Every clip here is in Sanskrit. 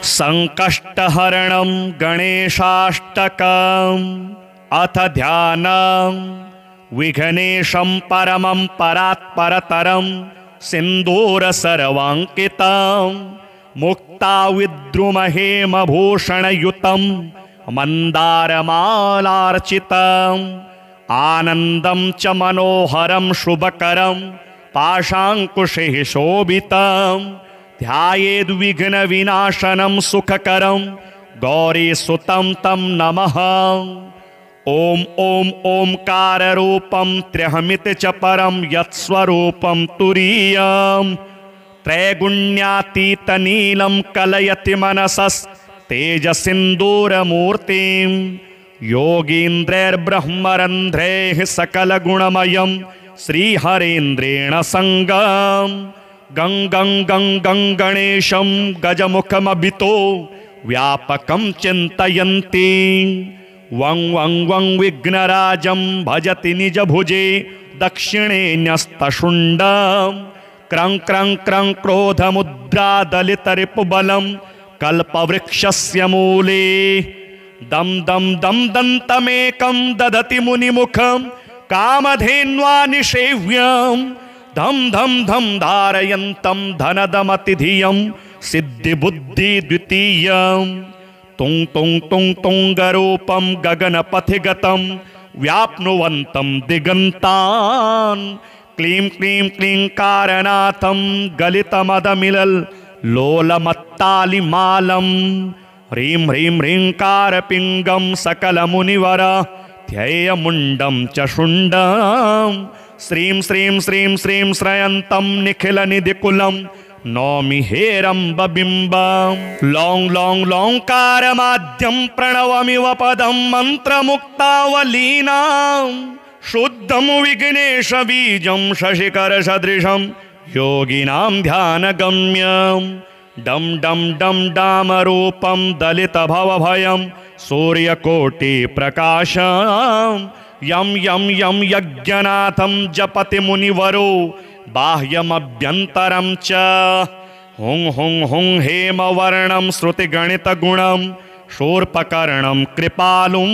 संकष्टहरणं गणेशाष्टकम् अथ ध्यानम् विघ्नेशं परमं परात्परतरं सिन्दूरसर्वाङ्कितं मुक्ताविद्रुमहेमभूषणयुतं मन्दारमालार्चितम् आनन्दं च मनोहरं शुभकरं पाशाङ्कुशैः शोभितं ध्यायेद्विघ्नविनाशनं सुखकरं गौरीसुतं तं नमः। ॐ ॐ ओंकाररूपं त्र्यहमिति च परं यत्स्वरूपं तुरीयं त्रैगुण्यातीतनीलं कलयति मनसस्तेजसिन्दूरमूर्तिं योगीन्द्रैर्ब्रह्मरन्ध्रैः सकलगुणमयं श्रीहरेन्द्रेण संगं गं गं गं गं गणेशं गजमुखमभितो व्यापकं चिन्तयन्ति वं वं वं विघ्नराजं भजति निजभुजे दक्षिणे न्यस्तशुण्डं क्रं क्रं क्रं क्रोधमुद्रादलितरिपुबलं कल्पवृक्षस्य मूले दं दं दं दन्तमेकं ददति मुनिमुखं कामधेन्वा निषेव्यं धम धम धम धारयन्तं धनदमतिधियं सिद्धिबुद्धि द्वितीयं तुं तुं तुं तुंगरूपं गगनपथिगतं व्याप्नुवन्तं दिगन्तान् क्लीं क्लीं क्लीं कारनाथं गलितमदमिलल् लोलमत्तालिमालं ह्रीं ह्रीं ह्रींकारपिङ्गं सकलमुनिवर ध्येयमुण्डं च शुण्डं श्रीं श्रीं श्रीं श्रीं श्रयन्तं निखिलनिधिकुलं नौमि हेरम्बबिम्बं लौं लौं लौंकारमाद्यं प्रणवमिव पदं मन्त्रमुक्तावलीनां शुद्धं विघ्नेशबीजं शशिकरसदृशं योगिनां ध्यानगम्यं डं डं डं डामरूपं दलितभवभयं सूर्यकोटिप्रकाशं यं यं यं यज्ञनाथं जपति मुनिवरो बाह्यमभ्यन्तरं च हुं हुं हुं हेमवर्णं श्रुतिगणितगुणं शूर्पकर्णं कृपालुं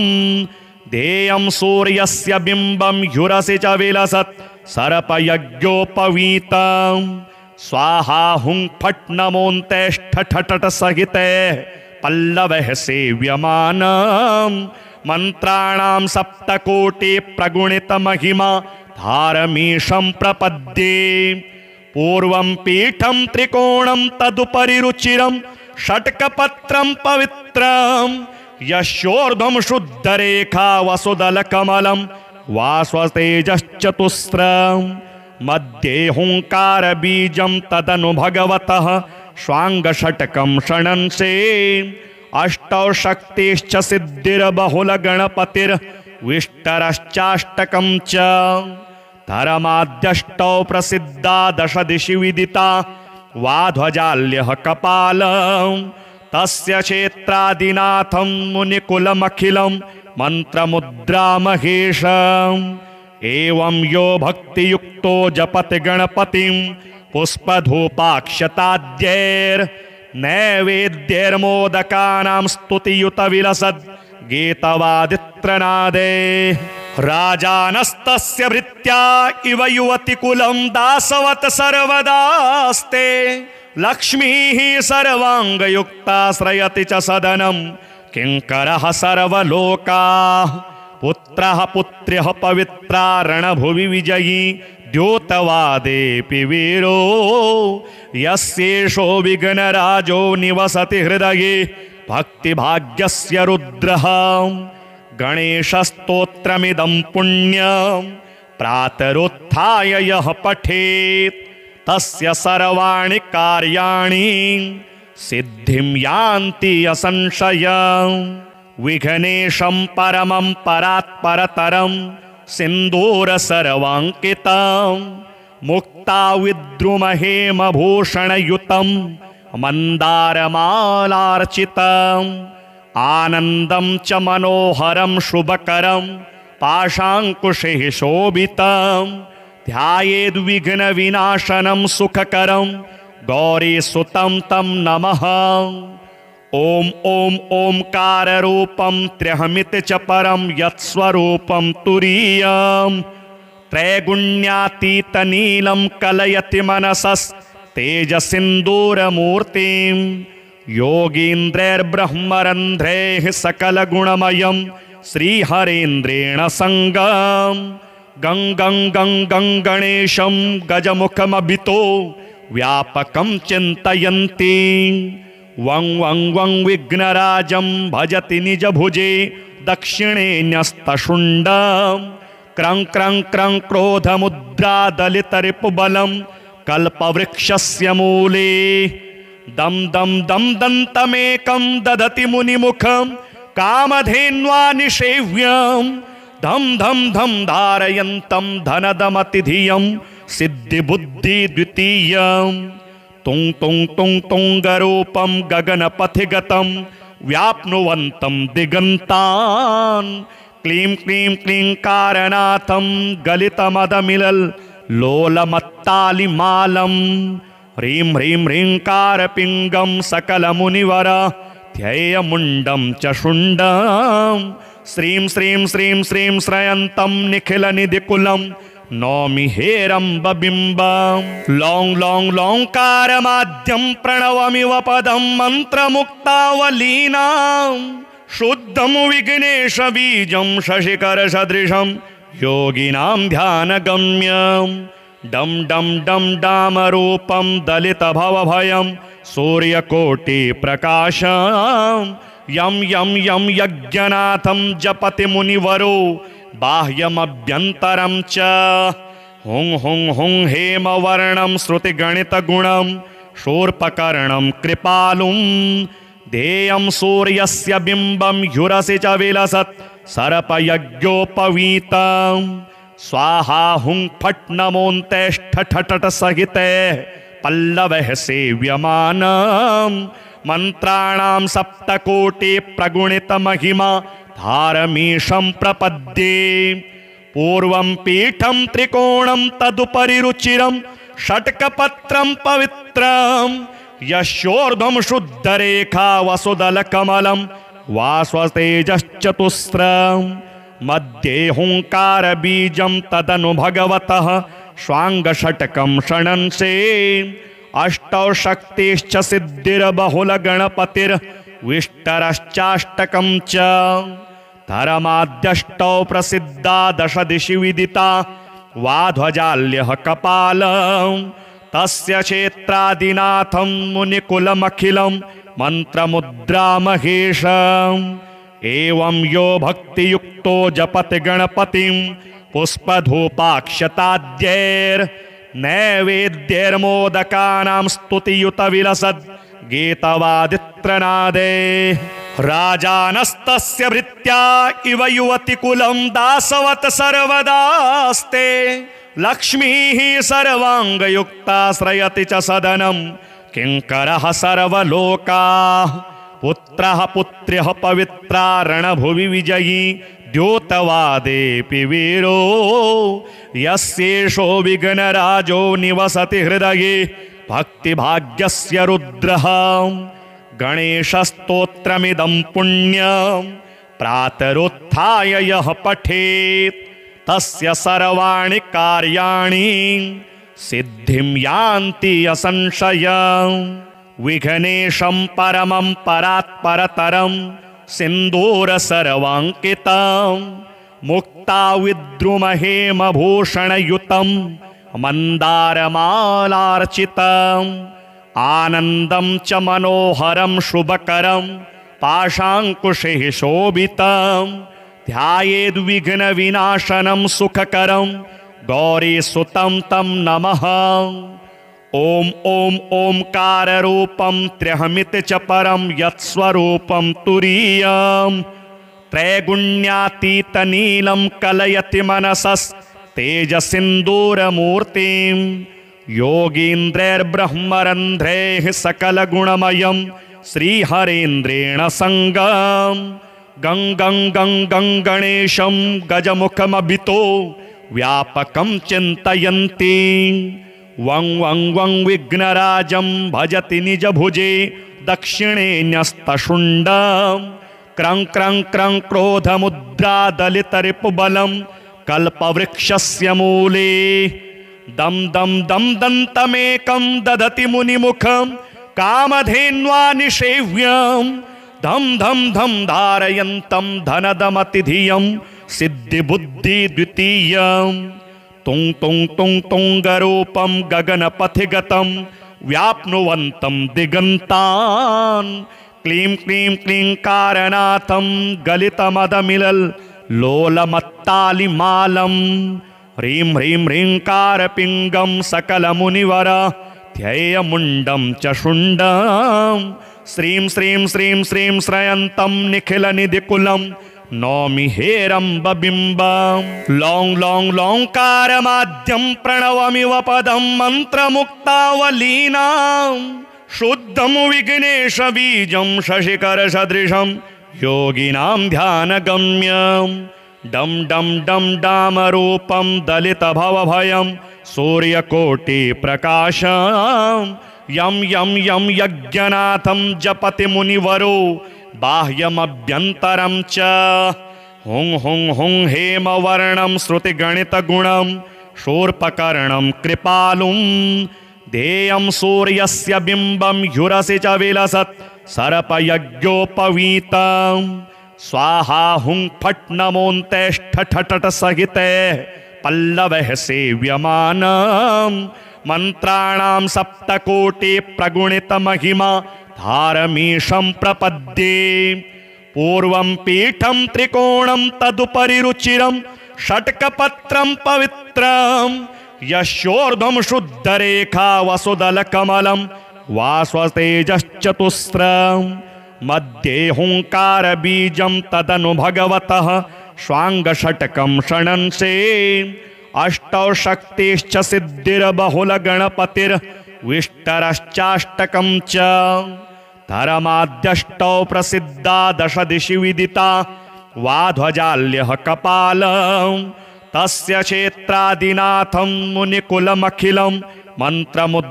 ध्येयं सूर्यस्य बिम्बं ह्युरसि च विलसत् सर्पयज्ञोपवीतं स्वाहा हुं फट् नमोऽन्तेष्ठठट सहिते पल्लवः सेव्यमानं मंत्राणां सप्तकोटि प्रगुणित महिमा धारमीशं प्रपद्ये पूर्वं पीठं त्रिकोणं तदुपरि रुचिरं षट्कपत्रं पवित्रं यस्योर्ध्वं शुद्धरेखा वसुदलकमलं वास्वतेजश्चतुस्रं मध्ये हुंकारबीजं तदनु भगवतः स्वाङ्गषट्कं षणंसे अष्टौ शक्तिश्च सिद्धिर्बहुलगणपतिर्विष्टरश्चाष्टकं च धर्माद्यष्टौ प्रसिद्धा दश दिशि विदिता वाध्वजाल्यः कपालं तस्य क्षेत्रादिनाथं मुनिकुलमखिलं मन्त्रमुद्रामहेशम् एवं यो भक्तियुक्तो जपति गणपतिं पुष्पधूपाक्षताद्यैर्नैवेद्यैर्मोदकानां स्तुतियुत विलसद् गीतवादित्रनादे राजानस्तस्य भृत्या इव युवतिकुलं दासवत् सर्वदास्ते लक्ष्मीः सर्वाङ्गयुक्ताश्रयति च सदनं किङ्करः सर्वलोकाः पुत्रः पुत्र्यः पवित्रा रणभुवि विजयी द्योतवादेऽपि वीरो यस्येषो विघ्नराजो निवसति हृदये भक्तिभाग्यस्य रुद्रः गणेशस्तोत्रमिदं पुण्यं प्रातरुत्थाय यः पठेत् तस्य सर्वाणि कार्याणि सिद्धिं यान्ति असंशयम् विघ्नेशं परमं परात्परतरं सिन्दूरसर्वाङ्कितं मुक्ताविद्रुमहेमभूषणयुतं मन्दारमालार्चितं आनन्दं च मनोहरं शुभकरं पाशाङ्कुशैः शोभितं ध्यायेद्विघ्नविनाशनं सुखकरं गौरीसुतं तं नमः। ॐ ॐ ओंकाररूपं त्र्यहमिति च परं यत्स्वरूपं तुरीयम् त्रैगुण्यातीतनीलं कलयति मनसस्तेजसिन्दूरमूर्तिं योगीन्द्रैर्ब्रह्मरन्ध्रैः सकलगुणमयं श्रीहरेन्द्रेण सङ्गं गं गं गं गं गणेशं गजमुखमभितो व्यापकं चिन्तयन्ति वं वं वं विघ्नराजं भजति निजभुजे दक्षिणे न्यस्तशुण्डं क्रं क्रं क्रं क्रोधमुद्रादलितरिपुबलं कल्पवृक्षस्य मूले दं दं दं दन्तमेकं ददति मुनिमुखं कामधेन्वा निषेव्यं धम धम धम धारयन्तं धनदमतिधियं सिद्धिबुद्धिद्वितीयं तुं तुं तुं तुंगरूपं गगनपथिगतं व्याप्नुवन्तं दिगन्तान् क्लीं क्लीं क्लीं कारनाथं गलितमदमिलल् लोलमत्तालिमालं ह्रीं ह्रीं ह्रींकारपिङ्गं सकलमुनिवर ध्येयमुण्डं च शुण्डं श्रीं श्रीं श्रीं श्रीं श्रयन्तं निखिलनिधिकुलं नौमि हेरम्बबिम्बं लौं लौं लौंकारमाद्यं प्रणवमिव पदं मन्त्रमुक्तावलीनां शुद्धं विघ्नेशबीजं शशिकरसदृशं योगिनां ध्यानगम्यं डं डं डं डामरूपं दलितभवभयं सूर्यकोटिप्रकाशं यं यं यं यज्ञनाथं जपति मुनिवरो बाह्यमभ्यन्तरं च हुं हुं हुं हेमवर्णं श्रुतिगणितगुणं शूर्पकर्णं कृपालुं ध्येयं सूर्यस्य बिम्बं ह्युरसि च विलसत् सर्पयज्ञोपवीतं स्वाहा हुं फट् नमोऽन्तेष्ठठठ सहिते पल्लवः सेव्यमानं मंत्राणां सप्तकोटि प्रगुणित महिमा धारमीशं प्रपद्ये पूर्वं पीठं त्रिकोणं तदुपरि रुचिरं षट्कपत्रं पवित्रं यस्योर्ध्वं शुद्धरेखा वसुदलकमलं वास्वतेजश्चतुस्रं मध्ये हुंकारबीजं तदनु भगवतः स्वाङ्गषट्कं षणंसे अष्टौ शक्तिश्च सिद्धिर्बहुलगणपतिर्विष्टरश्चाष्टकं च धर्माद्यष्टौ प्रसिद्धा दश दिशि विदिता वाध्वजाल्यः कपालं तस्य क्षेत्रादिनाथं मुनिकुलमखिलं मन्त्रमुद्रामहेशम् एवं यो भक्तियुक्तो जपति गणपतिं पुष्पधूपाक्षताद्यैर्नैवेद्यैर्मोदकानां स्तुतियुत विलसद् गीतवादित्रनादे राजानस्तस्य भृत्या इव युवतिकुलं दासवत् सर्वदास्ते लक्ष्मीः सर्वाङ्गयुक्ताश्रयति च सदनं किङ्करः सर्वलोकाः पुत्रः पुत्र्यः पवित्रा रणभुवि विजयी द्योतवादेऽपि वीरो यस्येषो विघ्नराजो निवसति हृदये भक्तिभाग्यस्य रुद्रः गणेशस्तोत्रमिदं पुण्यं प्रातरुत्थाय यः पठेत् तस्य सर्वाणि कार्याणि सिद्धिं यान्ति असंशयम् विघ्नेशं परमं परात्परतरं सिन्दूर सर्वाङ्कितं मुक्ताविद्रुमहेमभूषणयुतं मन्दारमालार्चितम् आनन्दं च मनोहरं शुभकरं पाशाङ्कुशैः शोभितं ध्यायेद्विघ्नविनाशनं सुखकरं गौरीसुतं तं नमः। ॐ ॐ ओंकाररूपं त्र्यहमिति च परं यत्स्वरूपं तुरीयं त्रैगुण्यातीतनीलं कलयति मनसस्तेजसिन्दूरमूर्तिं योगीन्द्रैर्ब्रह्मरन्ध्रैः सकलगुणमयं श्रीहरेन्द्रेण सङ्गं गं गं गं गं गणेशं गजमुखमभितो व्यापकं चिन्तयन्ति वं वं वं विघ्नराजं भजति निजभुजे दक्षिणे न्यस्तशुण्डं क्रं क्रं क्रं क्रोधमुद्रादलितरिपुबलं कल्पवृक्षस्य मूले दम दम दम दन्तमेकं ददति मुनिमुखं कामधेन्वा निषेव्यं धम धम धम धारयन्तं धनदमतिधियं सिद्धिबुद्धि द्वितीयं तुं तुं तुं तुंगरूपं गगनपथिगतं व्याप्नुवन्तं दिगन्तान् क्लीं क्लीं क्लीं कारनाथं गलितमदमिलल लोलमत्तालिमालं ह्रीं ह्रीं ह्रींकारपिङ्गं सकलमुनिवर ध्येयमुण्डं च शुण्डं श्रीं श्रीं श्रीं श्रीं श्रयन्तं निखिलनिधिकुलं नौमि हेरम्बबिम्बं लौं लौं लौंकारमाद्यं प्रणवमिव पदं मन्त्रमुक्तावलीनां शुद्धं विघ्नेशबीजं शशिकरसदृशं योगिनां ध्यानगम्यं डम डम डम डामरूपं दलितभवभयं सूर्यकोटिप्रकाशं यं यं यं यज्ञनाथं जपति मुनिवरो बाह्यमभ्यन्तरं च हुं हुं हुं हेमवर्णं श्रुतिगणितगुणं शूर्पकर्णं कृपालुं ध्येयं सूर्यस्य बिम्बं ह्युरसि च विलसत् सर्पयज्ञोपवीतं स्वाहा हुं फट् नमोऽन्तेष्ठठट सहिते पल्लवः सेव्यमानं मंत्राणां सप्तकोटि प्रगुणित महिमा धारमीशं प्रपद्ये पूर्वं पीठं त्रिकोणं तदुपरि रुचिरं षट्कपत्रं पवित्रं यस्योर्ध्वं शुद्धरेखा वसुदलकमलं वास्वतेजश्चतुस्रं मध्ये हुंकारबीजं तदनु भगवतः स्वाङ्गषट्कं षणंसे अष्टौ शक्तिश्च सिद्धिर्बहुलगणपतिर्विष्टरश्चाष्टकं च धर्माद्यष्टौ प्रसिद्धा दश दिशि विदिता वाध्वजाल्यः कपालं तस्य क्षेत्रादिनाथं मुनिकुलमखिलं मन्त्रमुद्रामहेशम्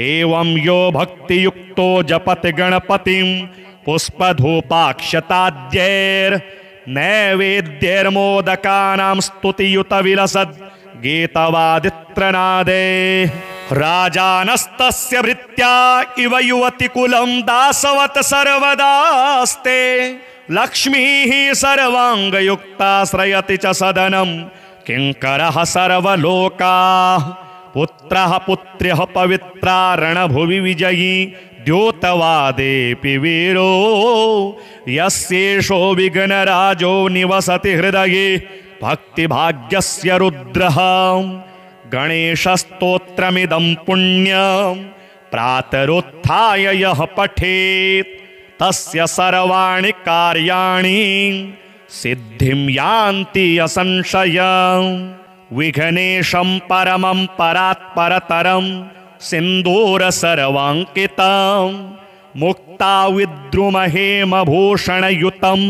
एवं यो भक्तियुक्तो जपति गणपतिं पुष्पधूपाक्षताद्यैर्नैवेद्यैर्मोदकानां स्तुतियुत विलसद् गीतवादित्रनादे राजानस्तस्य भृत्या इव युवतिकुलं दासवत् सर्वदास्ते लक्ष्मीः सर्वाङ्गयुक्ता श्रयति च सदनं किङ्करः सर्वलोकाः पुत्रः पुत्र्यः पवित्रा रणभुवि विजयी द्योतवादेऽपि वीरो यस्येषो विघ्नराजो निवसति हृदये भक्तिभाग्यस्य रुद्रः गणेशस्तोत्रमिदं पुण्यं प्रातरुत्थाय यः पठेत् तस्य सर्वाणि कार्याणि सिद्धिं यान्ति असंशयम् विघ्नेशं परमं परात्परतरं सिन्दूर सर्वाङ्कितं मुक्ताविद्रुमहेमभूषणयुतं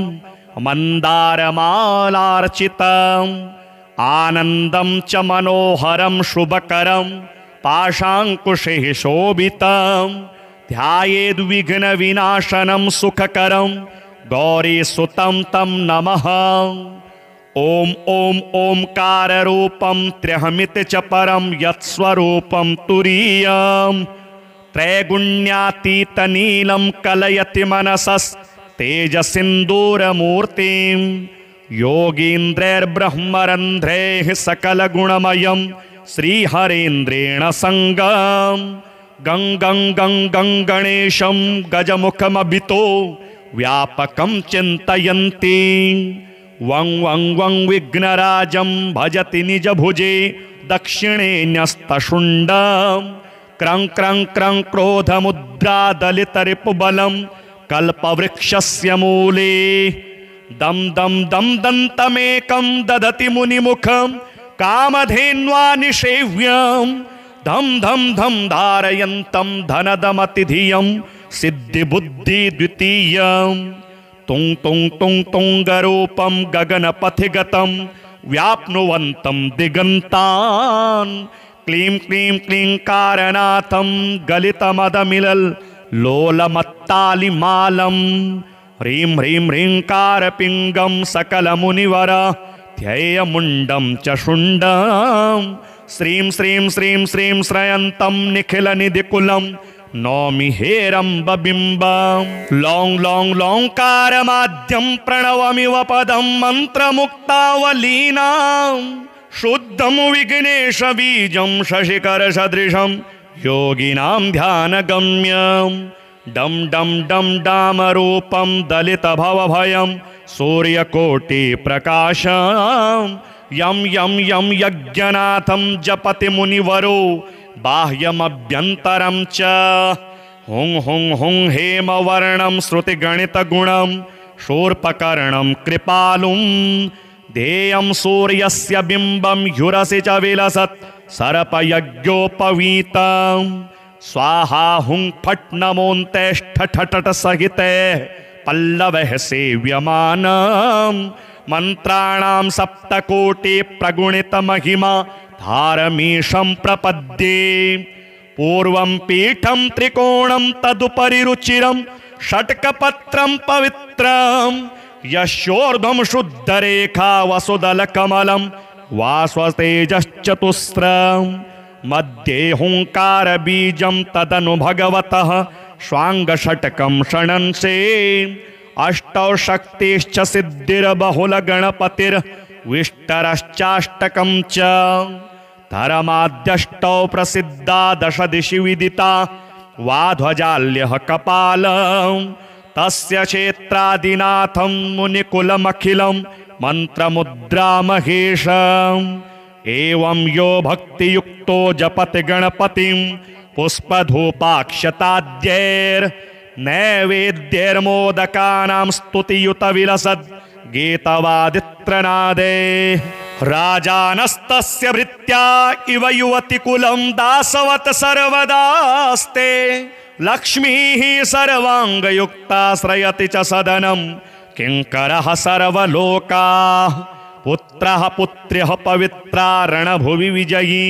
मन्दारमालार्चितम् आनन्दं च मनोहरं शुभकरं पाशाङ्कुशैः शोभितं ध्यायेद्विघ्नविनाशनं सुखकरं गौरीसुतं तं नमः। ओम ओम ओंकाररूपं त्र्यहमिति च परं यत्स्वरूपं तुरीयं त्रैगुण्यातीतनीलं कलयति मनसस्तेजसिन्दूरमूर्तिं योगीन्द्रैर्ब्रह्मरन्ध्रैः सकलगुणमयं श्रीहरेन्द्रेण संगं गं गं गं गं गणेशं गजमुखमभितो व्यापकं चिन्तयन्ति वं वं वं विघ्नराजं भजति निजभुजे दक्षिणे न्यस्तशुण्डं क्रं क्रं क्रं क्रोधमुद्रादलितरिपुबलं कल्पवृक्षस्य मूले दम दम दम दन्तमेकं ददति मुनिमुखं कामधेन्वा निषेव्यं धम धम धम धारयन्तं धनदमतिधियं सिद्धिबुद्धि द्वितीयं तुं तुं तुं तुंगरूपं गगनपथिगतं व्याप्नुवन्तं दिगन्तान् क्लीं क्लीं क्लींकारनाथं गलितमदमिलल् लोलमत्तालिमालं ह्रीं ह्रीं ह्रींकारपिङ्गं सकलमुनिवर ध्येयमुण्डं च शुण्डं श्रीं श्रीं श्रीं श्रीं श्रयन्तं निखिलनिधिकुलं नौमि हेरम्बबिम्बं लौं लौं लौंकारमाद्यं प्रणवमिव पदं मन्त्रमुक्तावलीनां शुद्धं विघ्नेशबीजं शशिकरसदृशं योगिनां ध्यानगम्यं डं डं डं डामरूपं दलितभवभयं सूर्यकोटिप्रकाशं यं यं यं यज्ञनाथं जपति मुनिवरो बाह्यमभ्यन्तरं च हुं हुं हुं हेमवर्णं श्रुतिगणितगुणं शूर्पकर्णं कृपालुं ध्येयं सूर्यस्य बिम्बं ह्युरसि च विलसत् सर्पयज्ञोपवीतं स्वाहा हुं फट् नमोऽन्तेष्ठठट सहिते पल्लवः सेव्यमानं मन्त्राणां सप्तकोटि प्रगुणित महिमा धारमीशं प्रपद्ये पूर्वं पीठं त्रिकोणं तदुपरि रुचिरं षट्कपत्रं पवित्रं यस्योर्ध्वं शुद्धरेखा वसुदलकमलं वास्वतेजश्चतुस्रं मध्ये हुंकारबीजं तदनु भगवतः स्वाङ्गषट्कं षणंसे अष्टौ शक्तिश्च सिद्धिर्बहुलगणपतिर्विष्टरश्चाष्टकं च धर्माद्यष्टौ प्रसिद्धा दश दिशि विदिता वाध्वजाल्यः कपालं तस्य क्षेत्रादिनाथं मुनिकुलमखिलं मन्त्रमुद्रामहेशम् एवं यो भक्तियुक्तो जपति गणपतिं पुष्पधूपाक्षताद्यैर्नैवेद्यैर्मोदकानां स्तुतियुत विलसद् गीतवादित्रनादे राजानस्तस्य भृत्या इव युवतिकुलं दासवत् सर्वदास्ते लक्ष्मीः सर्वाङ्गयुक्ता श्रयति च सदनं किङ्करः सर्वलोकाः पुत्रः पुत्र्यः पवित्रा रणभुवि विजयी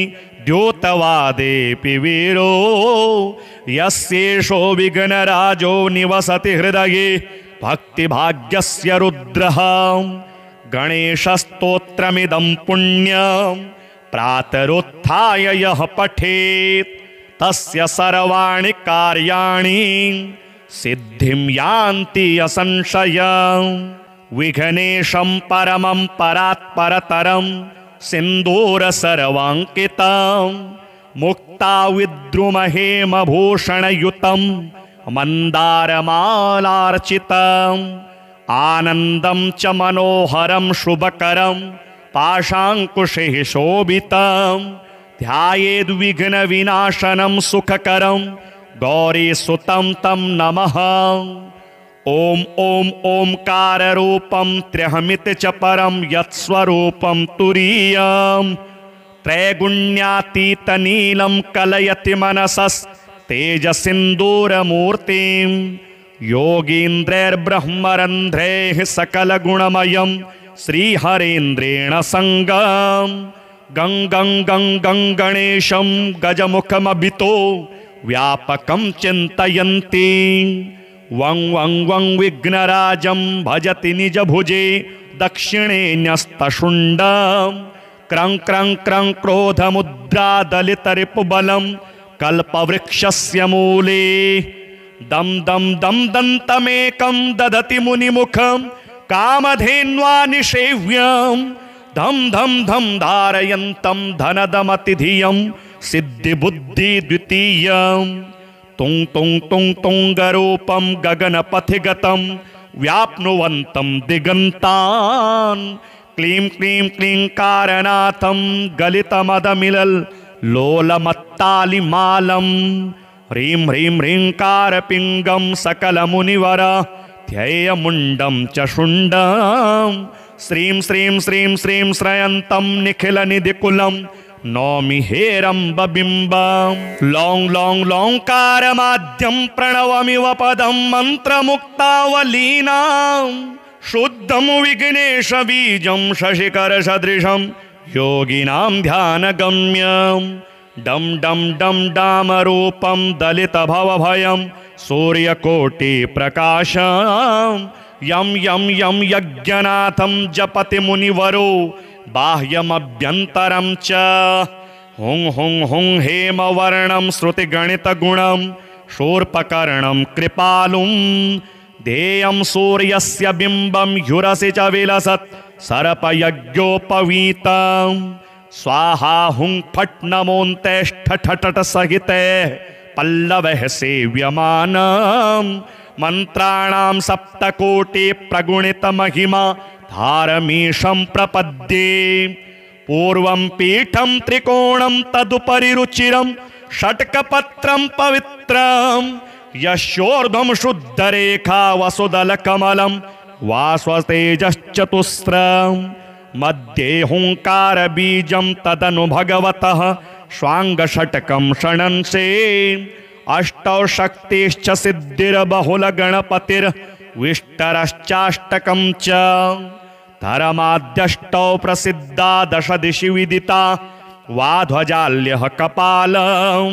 द्योतवादेऽपि वीरो यस्येषो विघ्नराजो निवसति हृदये भक्तिभाग्यस्य रुद्रः गणेशस्तोत्रमिदं पुण्यं प्रातरुत्थाय यः पठेत् तस्य सर्वाणि कार्याणि सिद्धिं यान्ति असंशयम् विघ्नेशं परमं परात्परतरं सिन्दूर सर्वाङ्कितं मुक्ताविद्रुमहेमभूषणयुतं मन्दारमालार्चितम् आनन्दं च मनोहरं शुभकरं पाशाङ्कुशैः शोभितं ध्यायेद्विघ्नविनाशनं सुखकरं गौरीसुतं तं नमः। ओम ओम ओंकाररूपं त्र्यहमिति च परं यत्स्वरूपं तुरीयं त्रैगुण्यातीतनीलं कलयति मनसस्तेजसिन्दूरमूर्तिं योगीन्द्रैर्ब्रह्मरन्ध्रैः सकलगुणमयं श्रीहरेन्द्रेण सङ्गं गं गं गं गं गणेशं गजमुखमभितो व्यापकं चिन्तयन्ति वं वं वं विघ्नराजं भजति निजभुजे दक्षिणे न्यस्तशुण्डं क्रं क्रं क्रं क्रोधमुद्रादलितरिपुबलं कल्पवृक्षस्य मूले दं दं दं दन्तमेकं ददति मुनिमुखं कामधेन्वा निषेव्यं धं धं धं धारयन्तं धनदमतिधियं सिद्धिबुद्धिद्वितीयं तुं तुं तुं तुंगरूपं गगनपथिगतं व्याप्नुवन्तं दिगन्तान् क्लीं क्लीं क्लींकारनाथं गलितमदमिलल् लोलमत्तालिमालं ह्रीं ह्रीं ह्रींकारपिङ्गं सकलमुनिवर ध्येयमुण्डं च शुण्डं श्रीं श्रीं श्रीं श्रीं श्रयन्तं निखिलनिधिकुलं नौमि हेरम्बबिम्बं लौं लौं लौंकारमाद्यं प्रणवमिव पदं मन्त्रमुक्तावलीनां शुद्धं विघ्नेशबीजं शशिकरसदृशं योगिनां ध्यानगम्यं डम डम डम डामरूपं दलितभवभयं सूर्यकोटिप्रकाशं यं यं यं यज्ञनाथं जपति मुनिवरो बाह्यमभ्यन्तरं च हुं हुं हुं हेमवर्णं श्रुतिगणितगुणं शूर्पकर्णं कृपालुं ध्येयं सूर्यस्य बिम्बं ह्युरसि च विलसत् सर्पयज्ञोपवीतं स्वाहा हुं फट् नमोऽन्तेष्ठठट सहिते पल्लवः सेव्यमानं मंत्राणां सप्तकोटि प्रगुणित महिमा धारमीशं प्रपद्ये पूर्वं पीठं त्रिकोणं तदुपरि रुचिरं षट्कपत्रं पवित्रं यस्योर्ध्वं शुद्धरेखा वसुदलकमलं वास्वतेजश्चतुस्रं मध्ये हुंकार बीजं तदनु भगवतः स्वांगषटकं षणंसे अष्टौ शक्तिश्च सिद्धिर्बहुलगणपतिर्विष्टरश्चाष्टकं च धर्माद्यष्टौ प्रसिद्धा दश दिशि विदिता वाध्वजाल्यः कपालं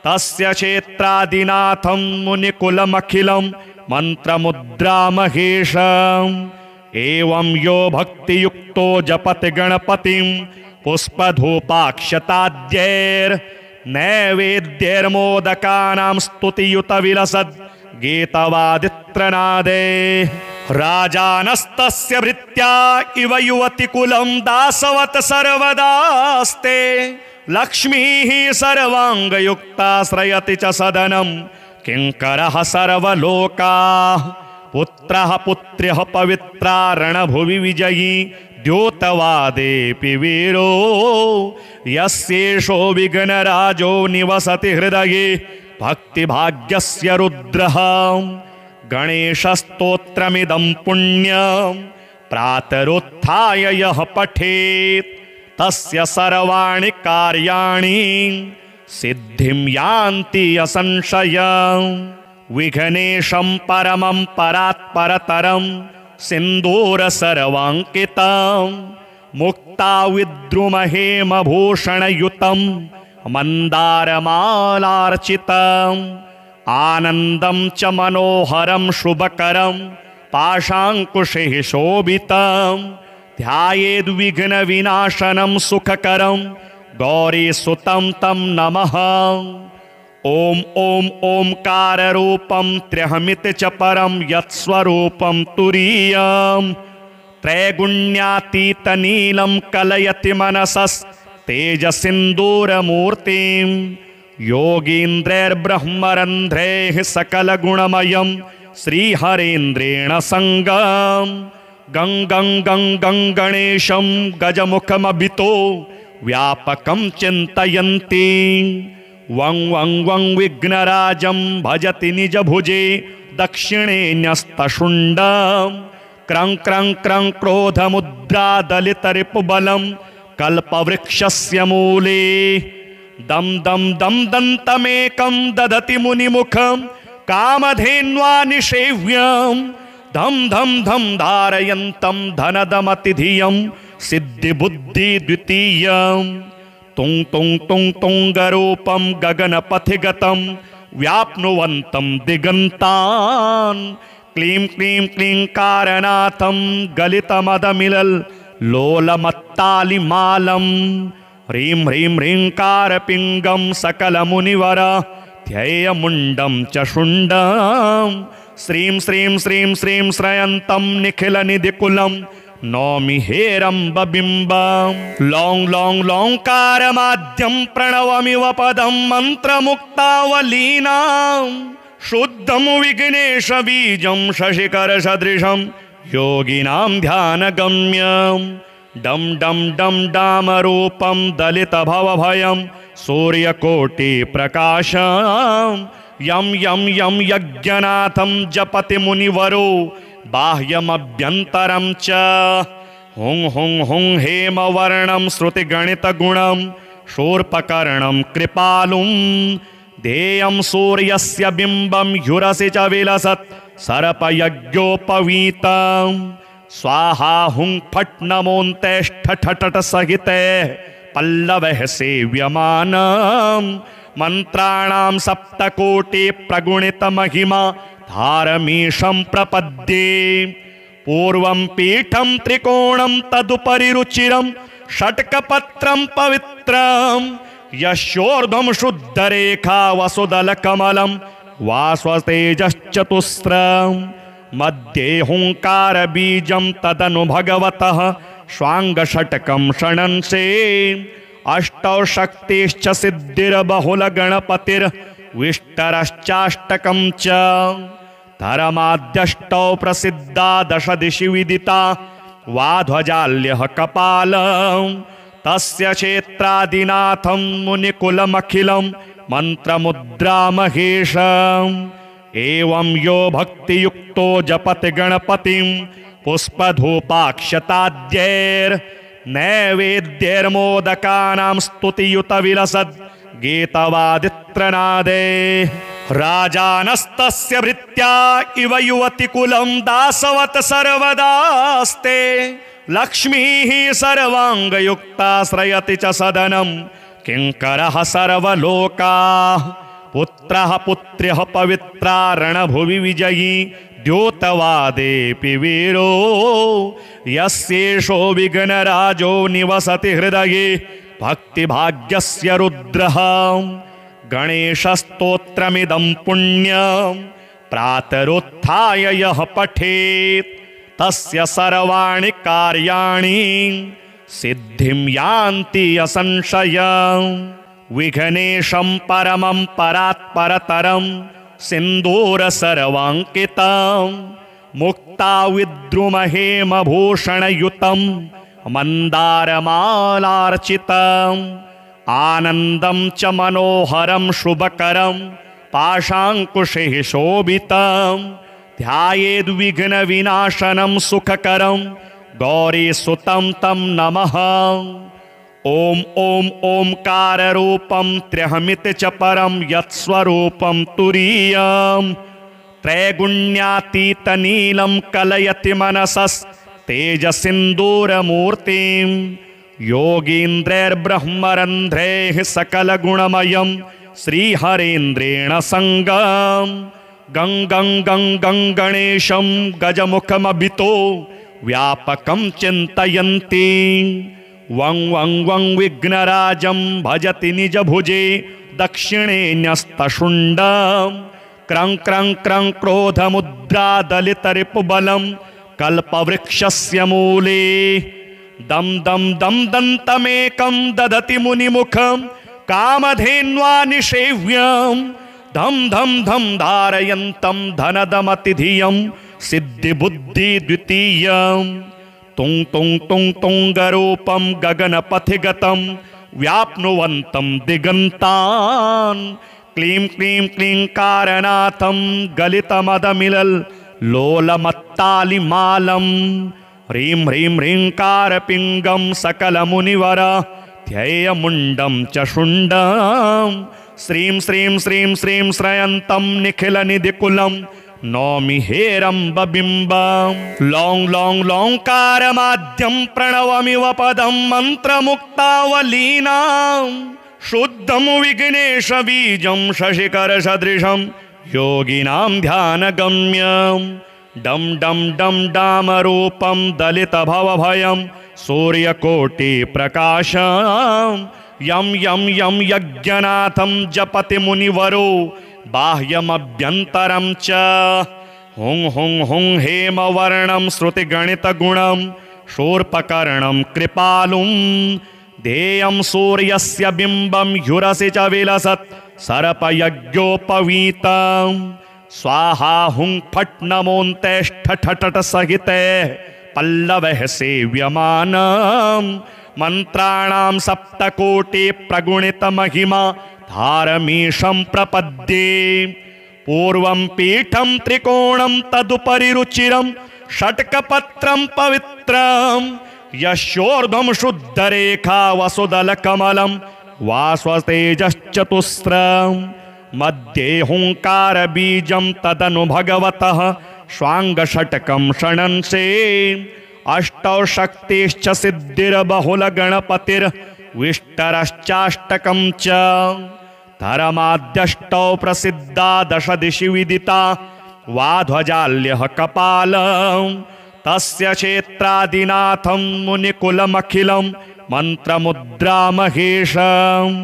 तस्य क्षेत्रादिनाथं मुनिकुलमखिलं मन्त्रमुद्रामहेशम् एवं यो भक्तियुक्तो जपति गणपतिं पुष्पधूपाक्षताद्यैर्नैवेद्यैर्मोदकानां स्तुतियुत विलसद् गीतवादित्रनादे राजानस्तस्य भृत्या इव युवतिकुलं दासवत् सर्वदास्ते लक्ष्मीः सर्वाङ्गयुक्ता श्रयति च सदनं किङ्करः सर्वलोकाः पुत्रः पुत्र्यः पवित्रा रणभुवि विजयी द्योतवादेऽपि वीरो यस्येषो विघ्नराजो निवसति हृदये भक्तिभाग्यस्य रुद्रः गणेशस्तोत्रमिदं पुण्यं प्रातरुत्थाय यः पठेत् तस्य सर्वाणि कार्याणि सिद्धिं यान्ति असंशयम् विघ्नेशं परमं परात्परतरं सिन्दूर सर्वाङ्कितं मुक्ताविद्रुमहेमभूषणयुतं मन्दारमालार्चितम् आनन्दं च मनोहरं शुभकरं पाशाङ्कुशैः शोभितं ध्यायेद्विघ्नविनाशनं सुखकरं गौरीसुतं तं नमः। ओम ओम ओंकार रूपम त्र्यहमित च परम यत्स्वरूपम तुरीयम त्रैगुण्यातीत नीलम कलयति मनसस् तेजसिन्दूरमूर्तिं योगीन्द्रैर्ब्रह्मरन्ध्रैः सकलगुणमयं श्रीहरेन्द्रेण संगं गं गं गं गं गणेशं गजमुखमभितो व्यापकं चिन्तयन्ति वं वं वं विघ्नराजं भजति निजभुजे दक्षिणे न्यस्तशुण्डं क्रं क्रं क्रं क्रोधमुद्रादलितरिपुबलं कल्पवृक्षस्य मूले दं दं दं दन्तमेकं ददति मुनिमुखं कामधेन्वा निषेव्यं धं धं धं धारयन्तं धनदमतिधियं सिद्धिबुद्धिद्वितीयं तुं तुं तुं तुंगरूपं गगनपथिगतं व्याप्नुवन्तं दिगन्तान् क्लीं क्लीं क्लींकारनाथं गलितमदमिलल् लोलमत्तालिमालं ह्रीं ह्रीं ह्रींकारपिङ्गं सकलमुनिवर ध्येयमुण्डं च शुण्डं श्रीं श्रीं श्रीं श्रीं श्रयन्तं निखिलनिधिकुलं नौमि हेरम्बबिम्बं लौं लौं लौंकारमाद्यं प्रणवमिव पदं मन्त्रमुक्तावलीनां शुद्धं विघ्नेशबीजं शशिकरसदृशं योगिनां ध्यानगम्यं डं डं डं डामरूपं दलितभवभयं सूर्यकोटिप्रकाशं यं यं यं यज्ञनाथं जपति मुनिवरो बाह्यमभ्यन्तरं च हुं हुं हुं हेमवर्णं श्रुतिगणितगुणं शूर्पकर्णं कृपालुं ध्येयं सूर्यस्य बिम्बं ह्युरसि च विलसत् सर्पयज्ञोपवीतं स्वाहा हुं फट् नमोऽन्तेष्ठठट सहिते पल्लवः सेव्यमानम् मंत्राणां सप्तकोटि प्रगुणित महिमा धारमीशं प्रपद्ये पूर्वं पीठं त्रिकोणं तदुपरि रुचिरं षट्कपत्रं पवित्रं यस्योर्ध्वं शुद्धरेखा वसुदलकमलं वास्वतेजश्चतुस्रं मध्ये हुंकार बीजं तदनु भगवतः स्वांगषटकं षणंसे अष्टौ शक्तिश्च सिद्धिर्बहुल गणपतिर्विष्टरश्चाष्टकं च धर्माद्यष्टौ प्रसिद्धा दश दिशि विदिता वाध्वजाल्यः कपालं तस्य क्षेत्रादिनाथं मुनिकुलमखिलं मन्त्रमुद्रामहेशम् एवं यो भक्तियुक्तो जपति गणपतिं पुष्पधूपाक्षताद्यैर्नैवेद्यैर्मोदकानां स्तुतियुत विलसद् गीतवादित्रनादे राजानस्तस्य भृत्या इव युवतिकुलं दासवत् सर्वदास्ते लक्ष्मीः सर्वाङ्गयुक्ता श्रयति च सदनं किङ्करः सर्वलोकाः पुत्रः पुत्र्यः पवित्रा रणभुवि विजयी द्योतवादेऽपि वीरो यस्येषो विघ्नराजो निवसति हृदये भक्तिभाग्यस्य रुद्रः गणेशस्तोत्रमिदं पुण्यं प्रातरुत्थाय यः पठेत् तस्य सर्वाणि कार्याणि सिद्धिं यान्ति असंशयम् विघ्नेशं परमं परात्परतरं सिन्दूर सर्वाङ्कितं मुक्ता विद्रुमहेमभूषणयुतं मन्दारमालार्चितम् आनन्दं च मनोहरं शुभकरं पाशाङ्कुशैः शोभितं ध्यायेद्विघ्नविनाशनं सुखकरं गौरीसुतं तं नमः। ओम ओम ओंकाररूपं त्र्यहमिति च परं यत्स्वरूपं तुरीयं त्रैगुण्यातीतनीलं कलयति मनसस्तेजसिन्दूरमूर्तिं योगीन्द्रैर्ब्रह्मरन्ध्रैः सकलगुणमयं श्रीहरेन्द्रेण संगं गं गं गं गं गणेशं गजमुखमभितो व्यापकं चिन्तयन्ति वं वं वं विघ्नराजं भजति निजभुजे दक्षिणे न्यस्तशुण्डं क्रं क्रं क्रं क्रोधमुद्रादलितरिपुबलं कल्पवृक्षस्य मूले दं दं दं दन्तमेकं ददति मुनिमुखं कामधेन्वा निषेव्यं धं धं धं धारयन्तं धनदमतिधियं सिद्धिबुद्धिद्वितीयं तुं तुं तुं तुंगरूपं गगनपथिगतं व्याप्नुवन्तं दिगन्तान् क्लीं क्लीं क्लींकारनाथं गलितमदमिलल् लोलमत्तालिमालं ह्रीं ह्रीं ह्रींकारपिङ्गं सकलमुनिवर ध्येयमुण्डं च शुण्डं श्रीं श्रीं श्रीं श्रीं श्रयन्तं निखिलनिधिकुलं नौमि हेरम्बबिम्बं लौं लौं लौंकारमाद्यं प्रणवमिव पदं मन्त्रमुक्तावलीनां शुद्धं विघ्नेशबीजं शशिकरसदृशं योगिनां ध्यानगम्यं डं डं डं डामरूपं दलितभवभयं सूर्यकोटिप्रकाशं यं यं यं यज्ञनाथं जपति मुनिवरो बाह्यमभ्यन्तरं च हुं हुं हुं हेमवर्णं श्रुतिगणितगुणं शूर्पकर्णं कृपालुं ध्येयं सूर्यस्य बिम्बं ह्युरसि च विलसत् सर्पयज्ञोपवीतं स्वाहा हुं फट् नमोऽन्तेष्ठठट सहिते पल्लवः सेव्यमानं मंत्राणां सप्तकोटि प्रगुणित महिमा धारमीशं प्रपद्ये पूर्वं पीठं त्रिकोणं तदुपरि रुचिरं षट्कपत्रं पवित्रं यस्योर्ध्वं शुद्धरेखा वसुदलकमलं वास्वतेजश्चतुस्रं मध्ये हुंकार बीजं तदनु भगवतः स्वांगषटकं षणंसे अष्टौ शक्तिश्च सिद्धिर्बहुल गणपतिर्विष्टरश्चाष्टकं विष्टरश्चाष्टकं च धर्माद्यष्टौ प्रसिद्धा दश दिशि विदिता वाध्वजाल्यः कपालं तस्य क्षेत्रादिनाथं मुनिकुलमखिलं मंत्रमुद्रा महेशम्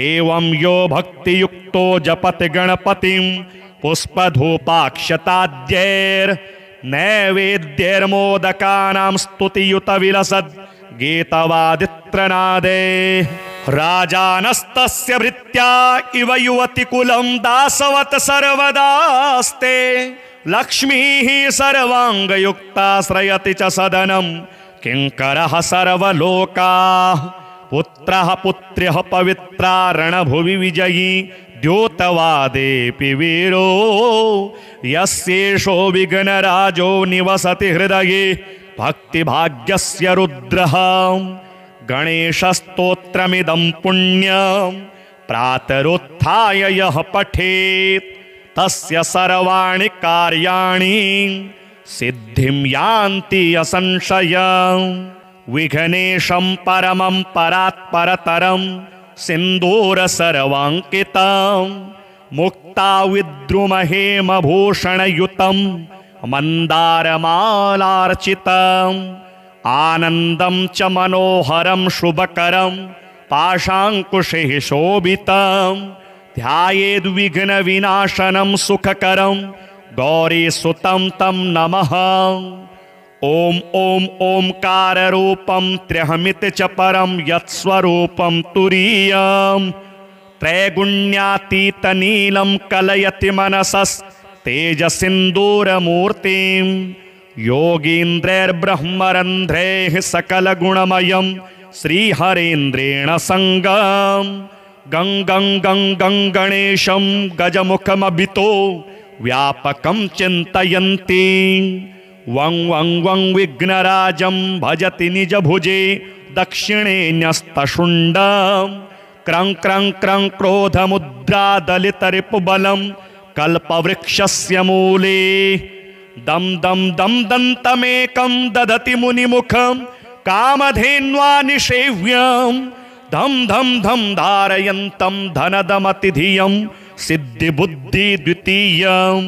एवं यो भक्तियुक्तो जपति गणपतिं पुष्पधूपाक्षताद्यैर्नैवेद्यैर्मोदकानां स्तुतियुत विलसद् गीतवादित्रनादे राजानस्तस्य भृत्या इव युवतिकुलं दासवत् सर्वदास्ते लक्ष्मीः सर्वाङ्गयुक्ता श्रयति च सदनं किङ्करः सर्वलोकाः पुत्रः पुत्र्यः पवित्रा रणभुवि विजयी द्योतवादेऽपि वीरो यस्येषो विघ्नराजो निवसति हृदये भक्तिभाग्यस्य रुद्रः गणेशस्तोत्रमिदं पुण्यं प्रातरुत्थाय यः पठेत् तस्य सर्वाणि कार्याणि सिद्धिं यान्ति असंशयम् विघ्नेशं परमं परात्परतरं सिन्दूर सर्वाङ्कितं मुक्ताविद्रुमहेमभूषणयुतं मन्दारमालार्चितम् आनन्दं च मनोहरं शुभकरं पाशाङ्कुशैः शोभितं ध्यायेद्विघ्नविनाशनं सुखकरं गौरीसुतं तं नमः। ओम ओम ओंकार रूपम त्र्यहमित च परम यत्स्वरूपम तुरीयम त्रैगुण्यातीत नीलम कलयति मनसस् तेजसिन्दूरमूर्तिं योगीन्द्रैर्ब्रह्मरन्ध्रैः सकलगुणमयं श्रीहरेन्द्रेण संगं गं गं गं गं गणेशं गजमुखमभितो व्यापकं चिन्तयन्ति वं वं वं विघ्नराजं भजति निजभुजे दक्षिणे न्यस्तशुण्डं क्रं क्रं क्रं क्रोधमुद्रादलितरिपुबलं कल्पवृक्षस्य मूले दं दं दं दन्तमेकं ददति मुनिमुखं कामधेन्वा निषेव्यं धम धम धम धारयन्तं धनदमतिधियं सिद्धिबुद्धि द्वितीयं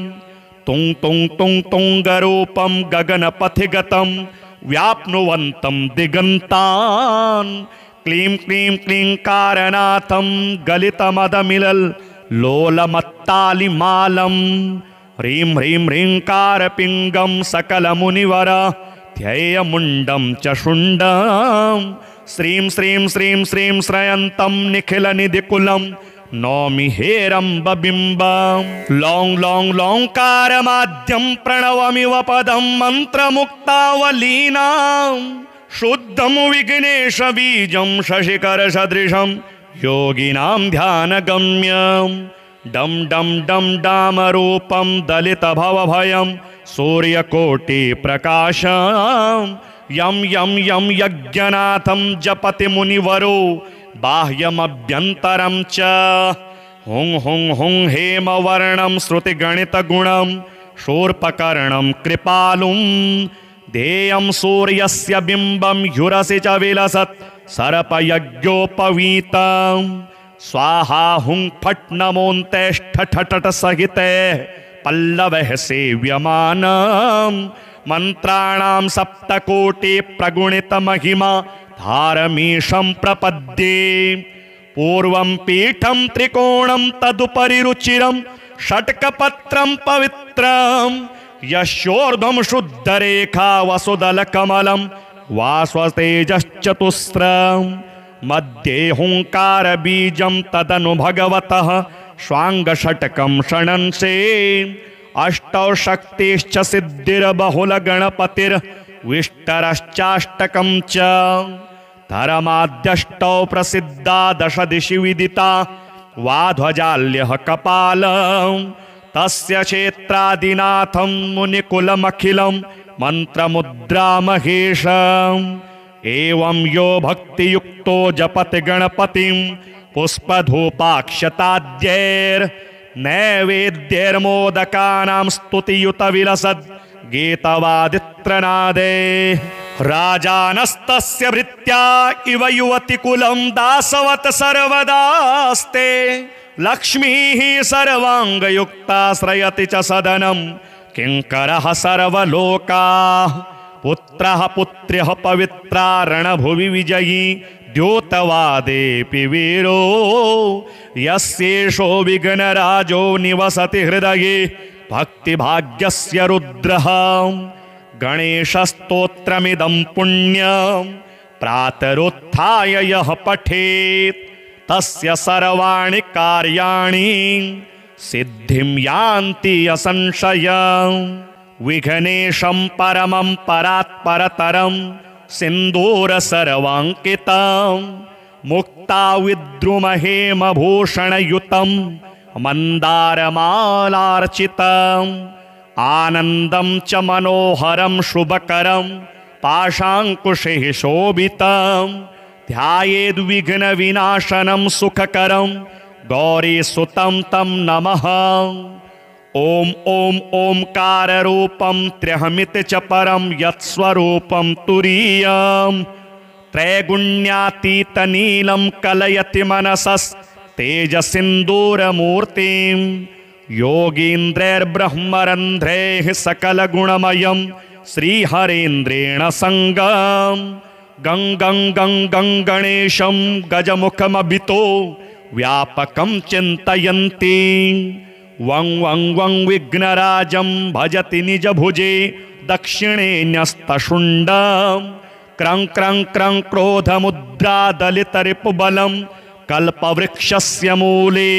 तुंग तुंग तुंग तुंगरूपं गगनपथिगतं व्याप्नुवन्तं दिगन्तान् क्लीं क्लीं क्लींकारनाथं गलितमदमिलल् लोलमत्तालिमालं ह्रीं ह्रीं ह्रींकारपिङ्गं सकलमुनिवर ध्येयमुण्डं च शुण्डं श्रीं श्रीं श्रीं श्रीं श्रयन्तं निखिलनिधिकुलं नौमि हेरम्बबिम्बं लौं लौं लौंकारमाद्यं प्रणवमिव पदं मन्त्रमुक्तावलीनां शुद्धं विघ्नेशबीजं शशिकरसदृशं योगिनां ध्यानगम्यं डं डं डं डामरूपं दलितभवभयं सूर्यकोटिप्रकाशं यं यं यं यज्ञनाथं जपति मुनिवरो बाह्यमभ्यन्तरं च हुं हुं हुं हेमवर्णं श्रुतिगणितगुणं शूर्पकर्णं कृपालुं ध्येयं सूर्यस्य बिम्बं ह्युरसि च विलसत् सर्पयज्ञोपवीतं स्वाहा हुं फट् नमोऽन्तेष्ठठट सहिते पल्लवः सेव्यमानं मंत्राणां सप्तकोटि प्रगुणित महिमा धारमीशं प्रपद्ये पूर्वं पीठं त्रिकोणं तदुपरि रुचिरं षट्कपत्रं पवित्रं यस्योर्ध्वं शुद्धरेखा वसुदलकमलं वास्वतेजश्चतुस्रं मध्ये हुंकारबीजं तदनु भगवतः स्वाङ्गषट्कं षणंसे अष्टौ शक्तिश्च सिद्धिर्बहुलगणपतिर्विष्टरश्चाष्टकं च धर्माद्यष्टौ प्रसिद्धा दश दिशि विदिता वाध्वजाल्यः कपालं तस्य क्षेत्रादिनाथं मुनिकुलमखिलं मंत्रमुद्रा महेशम् एवं यो भक्तियुक्तो जपति गणपतिं पुष्पधूपाक्षताद्यैर्नैवेद्यैर्मोदकानां स्तुतियुत विलसद् गीतवादित्रनादे राजानस्तस्य भृत्या इव युवतिकुलं दासवत् सर्वदास्ते लक्ष्मीः सर्वाङ्गयुक्ता श्रयति च सदनं किङ्करः सर्वलोकाः पुत्रः पुत्र्यः पवित्रा रणभुवि विजयी द्योतवादेऽपि वीरो यस्येषो विघ्नराजो निवसति हृदये भक्तिभाग्यस्य रुद्रः गणेशस्तोत्रमिदं पुण्यं प्रातरुत्थाय यः पठेत् तस्य सर्वाणि कार्याणि सिद्धिं यान्ति असंशयम् विघ्नेशं परमं परात्परतरं सिन्दूर सर्वाङ्कितं मुक्ताविद्रुमहेमभूषणयुतं मन्दारमालार्चितम् आनन्दं च मनोहरं शुभकरं पाशाङ्कुशैः शोभितं ध्यायेद्विघ्नविनाशनं सुखकरं गौरीसुतं तं नमः। ॐ ॐ ओंकाररूपं त्र्यहमिति च परं यत्स्वरूपं तुरीयं त्रैगुण्यातीतनीलं कलयति मनसस्तेजसिन्दूरमूर्तिं योगीन्द्रैर्ब्रह्मरन्ध्रैः सकलगुणमयं श्रीहरेन्द्रेण सङ्गं गं गं गं गं गणेशं गजमुखमभितो व्यापकं चिन्तयन्ति वं वं वं विघ्नराजं भजति निजभुजे दक्षिणे न्यस्तशुण्डं क्रं क्रं क्रं क्रोधमुद्रादलितरिपुबलं कल्पवृक्षस्य मूले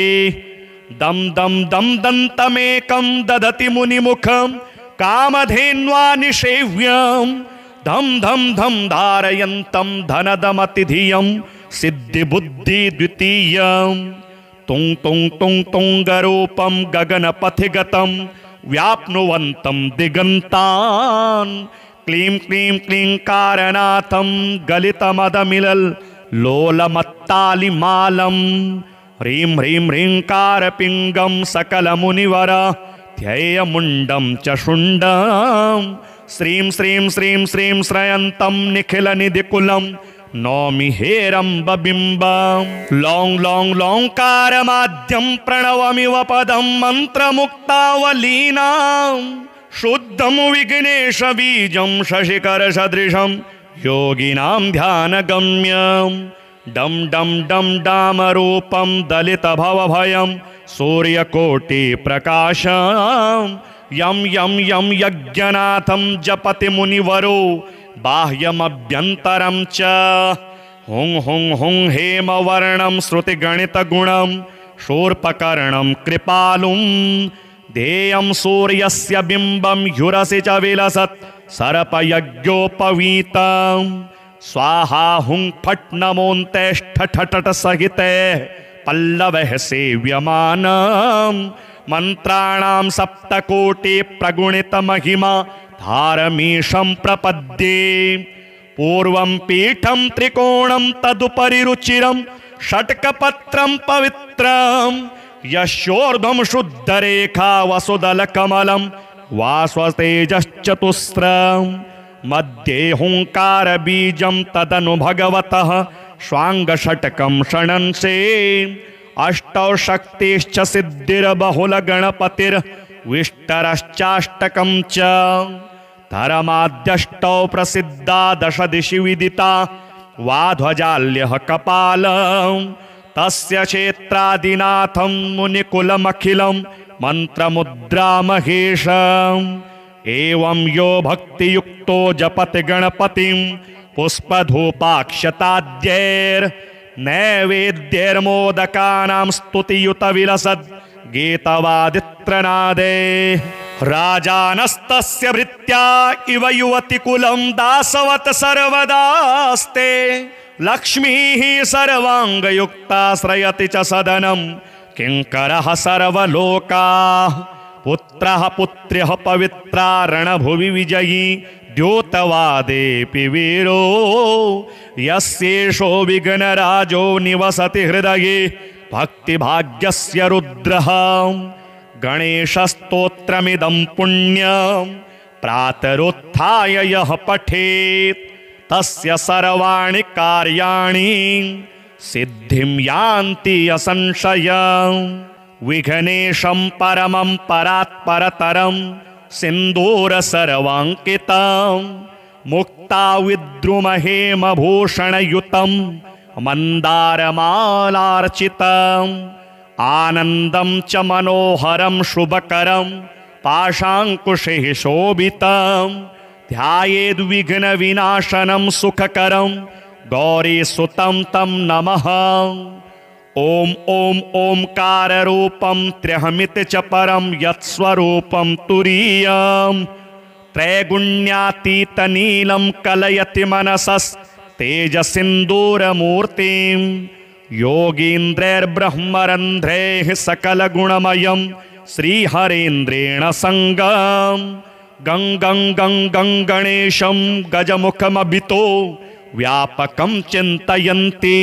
दं दं दं दन्तमेकं ददति मुनिमुखं कामधेन्वा निषेव्यं धं धं धं धारयन्तं धनदमतिधियं सिद्धिबुद्धिद्वितीयं तुं तुं तुं तुंगरूपं गगनपथिगतं व्याप्नुवन्तं दिगन्तान् क्लीं क्लीं क्लींकारनाथं गलितमदमिलल् लोलमत्तालिमालं ह्रीं ह्रीं ह्रींकारपिङ्गं सकलमुनिवर ध्येयमुण्डं च शुण्डं श्रीं श्रीं श्रीं श्रीं श्रयन्तं निखिलनिधिकुलं नौमि हेरम्बबिम्बं लौं लौं लौंकारमाद्यं प्रणवमिव पदं मन्त्रमुक्तावलीनां शुद्धं विघ्नेशबीजं शशिकरसदृशं योगिनां ध्यानगम्यं डं डं डं डामरूपं दलितभवभयं सूर्यकोटिप्रकाशं यं यं यं यज्ञनाथं जपति मुनिवरो बाह्यमभ्यन्तरं च हुं हुं हुं हेमवर्णं श्रुतिगणितगुणं शूर्पकर्णं कृपालुं ध्येयं सूर्यस्य बिम्बं ह्युरसि च विलसत् सर्पयज्ञोपवीतं स्वाहा हुं फट् नमोऽन्तेष्ठठट सहिते पल्लवः सेव्यमानं मन्त्राणां सप्तकोटि प्रगुणितमहिमा धारमीशं प्रपद्ये पूर्वं पीठं त्रिकोणं तदुपरि रुचिरं षट्कपत्रं पवित्रं यस्योर्ध्वं शुद्धरेखा वसुदलकमलं वास्वतेजश्चतुस्रं मध्ये हुंकारबीजं तदनु भगवतः स्वाङ्गषट्कं षणंसे अष्टौ शक्तिश्च सिद्धिर्बहुलगणपतिर्विष्टरश्चाष्टकं च धर्माद्यष्टौ प्रसिद्धा दश दिशि विदिता वाध्वजाल्यः कपालं तस्य क्षेत्रादिनाथं मुनिकुलमखिलं मन्त्रमुद्रामहेशम् एवं यो भक्तियुक्तो जपति गणपतिं पुष्पधूपाक्षताद्यैर्नैवेद्यैर्मोदकानां स्तुतियुतविलसद् गीतवादित्रनादे राजानस्तस्य भृत्या इव युवतिकुलं दासवत् सर्वदास्ते लक्ष्मीः सर्वाङ्गयुक्ता श्रयति च सदनं किङ्करः सर्वलोकाः पुत्रः पुत्र्यः पवित्रा रणभुवि विजयी द्योतवादेऽपि वीरो यस्येषो विघ्नराजो निवसति हृदये भक्तिभाग्यस्य रुद्रः गणेशस्तोत्रमिदं पुण्यं प्रातरुत्थाय यः पठेत् तस्य सर्वाणि कार्याणि सिद्धिं यान्ति असंशयम् विघ्नेशं परमं परात्परतरं सिन्दूर सर्वाङ्कितं मुक्ताविद्रुमहेमभूषणयुतं मन्दारमालार्चितम् आनन्दं च मनोहरं शुभकरं पाशाङ्कुशैः शोभितं ध्यायेद्विघ्नविनाशनं सुखकरं गौरीसुतं तं नमः। ॐ ॐ ओंकाररूपं त्र्यहमिति च परं यत्स्वरूपं तुरीयं त्रैगुण्यातीतनीलं कलयति मनसस्तेजसिन्दूरमूर्तिं योगीन्द्रैर्ब्रह्मरन्ध्रैः सकलगुणमयं श्रीहरेन्द्रेण सङ्गं गं गं गं गं गणेशं गजमुखमभितो व्यापकं चिन्तयन्ति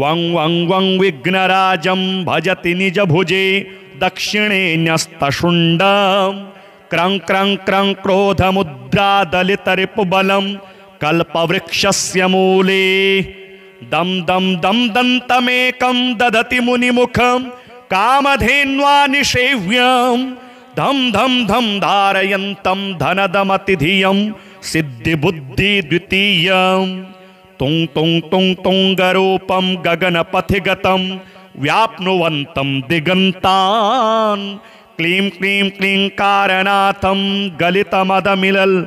वं वं वं विघ्नराजं भजति निजभुजे दक्षिणे न्यस्तशुण्डं क्रं क्रं क्रं क्रोधमुद्रादलितरिपुबलं कल्पवृक्षस्य मूले दं दं दं दन्तमेकं ददति मुनिमुखं कामधेन्वा निषेव्यं धं धं धं धारयन्तं धनदमतिधियं सिद्धिबुद्धिद्वितीयं तुं तुं तुं तुंगरूपं गगनपथिगतं व्याप्नुवन्तं दिगन्तान् क्लीं क्लीं क्लींकारनाथं गलितमदमिलल्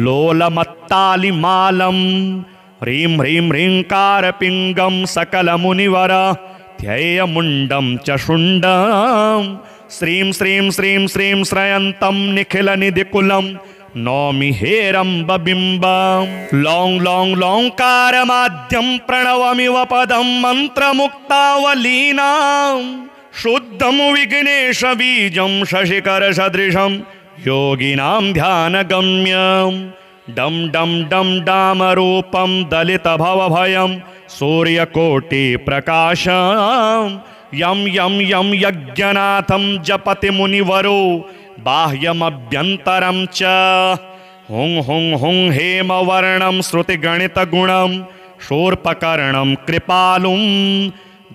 लोलमत्तालिमालं ह्रीं ह्रीं ह्रींकारपिङ्गं सकलमुनिवर ध्येयमुण्डं च शुण्डं श्रीं श्रीं श्रीं श्रीं श्रयन्तं निखिलनिधिकुलं नौमि हेरम्बबिम्बं लौं लौं लौंकारमाद्यं प्रणवमिव पदं मन्त्रमुक्तावलीनां शुद्धं विघ्नेशबीजं शशिकरसदृशं योगिनां ध्यानगम्यं डं डं डं डामरूपं दलितभवभयं सूर्यकोटिप्रकाशं यं यं यं यज्ञनाथं जपति मुनिवरो बाह्यमभ्यन्तरं च हुं हुं हुं हेमवर्णं श्रुतिगणितगुणं शूर्पकर्णं कृपालुं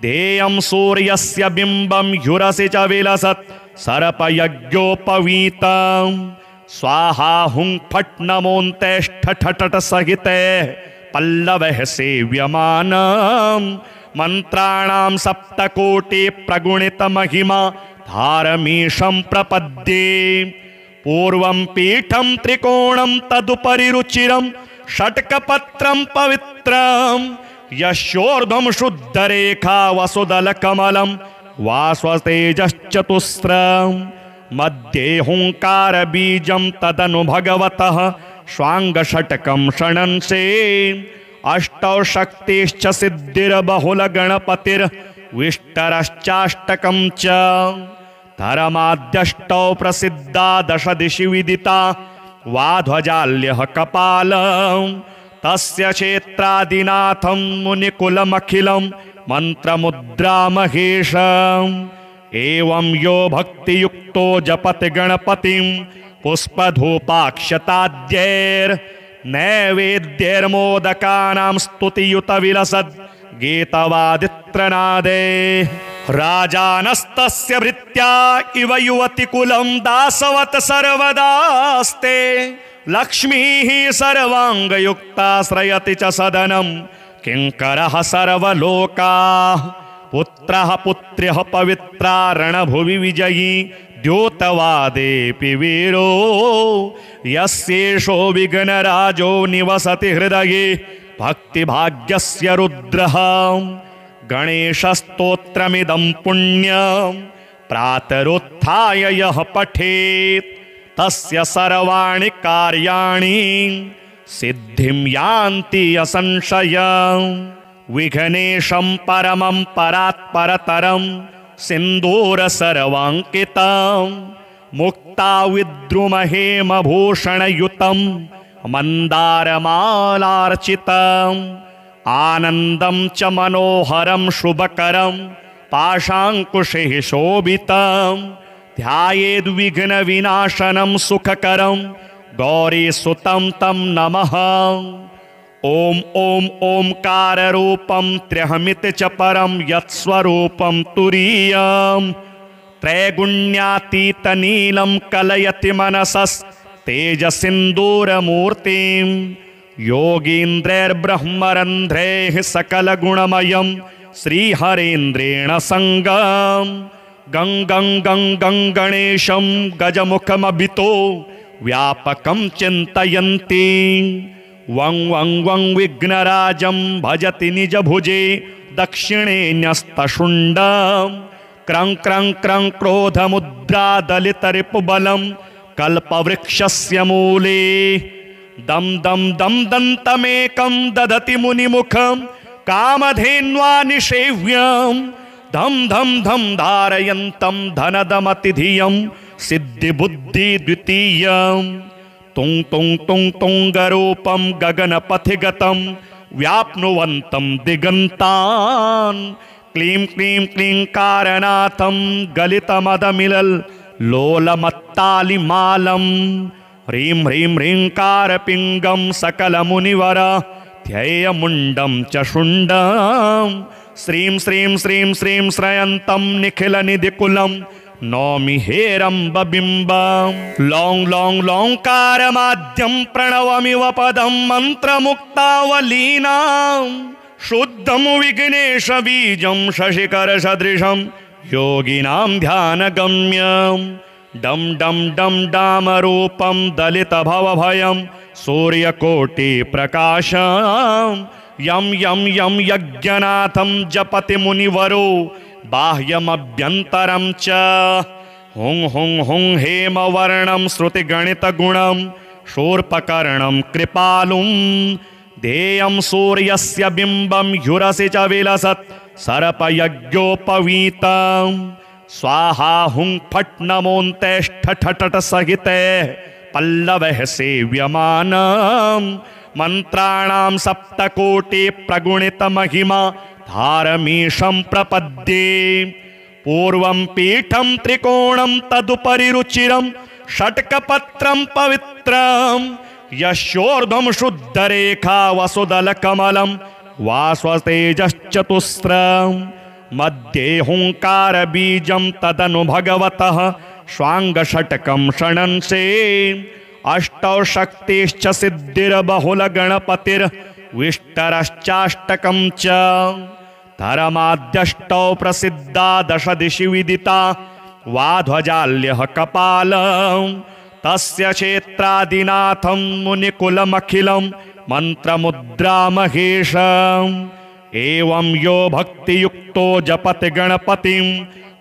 ध्येयं सूर्यस्य बिम्बं ह्युरसि च विलसत् सर्पयज्ञोपवीतं स्वाहा हुं फट् नमोऽन्तेष्ठठट सहिते पल्लवः सेव्यमानं मन्त्राणां सप्तकोटि प्रगुणित महिमा धारमीशं प्रपद्ये पूर्वं पीठं त्रिकोणं तदुपरि रुचिरं षट्कपत्रं पवित्रं यस्योर्ध्वं शुद्धरेखा वसुदलकमलं वास्वतेजश्चतुस्रं मध्ये हुंकारबीजं तदनु भगवतः स्वाङ्गषट्कं षणंसे अष्टौ शक्तिश्च सिद्धिर्बहुलगणपतिर्विष्टरश्चाष्टकं च धर्माद्यष्टौ प्रसिद्धा दश दिशि विदिता वाध्वजाल्यः कपालं तस्य क्षेत्रादिनाथं मुनिकुलमखिलं मन्त्रमुद्रामहेशम् एवं यो भक्तियुक्तो जपति गणपतिं पुष्पधूपाक्षताद्यैर्नैवेद्यैर्मोदकानां स्तुतियुत विलसद् गीतवादित्रनादे राजानस्तस्य भृत्या इव युवतिकुलं दासवत् सर्वदास्ते लक्ष्मीः सर्वाङ्गयुक्ता श्रयति च सदनं किङ्करः सर्वलोकाः पुत्रः पुत्र्यः पवित्रा रणभुवि विजयी द्योतवादेऽपि वीरो यस्येषो विघ्नराजो निवसति हृदये भक्तिभाग्यस्य रुद्रः गणेशस्तोत्रमिदं पुण्यं प्रातरुत्थाय यः पठेत् तस्य सर्वाणि कार्याणि सिद्धिं यान्ति असंशयम् विघ्नेशं परमं परात्परतरं सिन्दूर सर्वाङ्कितं मुक्ताविद्रुमहेमभूषणयुतं मन्दारमालार्चितम् आनन्दं च मनोहरं शुभकरं पाशाङ्कुशैः शोभितं ध्यायेद्विघ्नविनाशनं सुखकरं गौरीसुतं तं नमः। ॐ ॐ ओंकाररूपं त्र्यहमिति च परं यत्स्वरूपं तुरीयं त्रैगुण्यातीतनीलं कलयति मनसस्तेजसिन्दूरमूर्तिं योगीन्द्रैर्ब्रह्मरन्ध्रैः सकलगुणमयं श्रीहरेन्द्रेण सङ्गं गं गं गं गं गणेशं गजमुखमभितो व्यापकं चिन्तयन्ति वं वं वं विघ्नराजं भजति निजभुजे दक्षिणे न्यस्तशुण्डं क्रं क्रं क्रं क्रोधमुद्रादलितरिपुबलं कल्पवृक्षस्य मूले दं दं दं दन्तमेकं ददति मुनिमुखं कामधेन्वा निषेव्यं धम धम धम धारयन्तं धनदमतिधियं सिद्धिबुद्धि द्वितीयं तुंग तुंग तुंग तुंगरूपं गगनपथिगतं व्याप्नुवन्तं दिगन्तान् क्लीं क्लीं क्लींकारनाथं गलितमदमिलल लोलमत्तालिमालं ह्रीं ह्रीं ह्रींकारपिङ्गं सकलमुनिवर ध्येयमुण्डं च शुण्डं श्रीं श्रीं श्रीं श्रीं श्रयन्तं निखिलनिधिकुलं नौमि हेरम्बबिम्बं लौं लौं लौंकारमाद्यं प्रणवमिव पदं मन्त्रमुक्तावलीनां शुद्धं विघ्नेशबीजं शशिकरसदृशं योगिनां ध्यानगम्यं डं डं डं डामरूपं दलितभवभयं सूर्यकोटिप्रकाशं यं यं यं यज्ञनाथं जपति मुनिवरो बाह्यमभ्यन्तरं च हुं हुं हुं हेमवर्णं श्रुतिगणितगुणं शूर्पकर्णं कृपालुं ध्येयं सूर्यस्य बिम्बं ह्युरसि च विलसत् सर्पयज्ञोपवीतं स्वाहा हुं फट् नमोऽन्तेष्ठठट सहिते पल्लवः सेव्यमानं मंत्राणां सप्तकोटि प्रगुणित महिमा धारमीशं प्रपद्ये पूर्वं पीठं त्रिकोणं तदुपरि रुचिरं षट्कपत्रं पवित्रं यस्योर्ध्वं शुद्धरेखा वसुदलकमलं वास्वतेजश्चतुस्रं मध्ये हुंकारबीजं तदनु भगवतः स्वाङ्गषट्कं षणंसे अष्टौ शक्तिश्च सिद्धिर्बहुलगणपतिर्विष्टरश्चाष्टकं च धर्माद्यष्टौ प्रसिद्धा दश दिशि विदिता वाध्वजाल्यः कपालं तस्य क्षेत्रादिनाथं मुनिकुलमखिलं मन्त्रमुद्रामहेशम् एवं यो भक्तियुक्तो जपति गणपतिं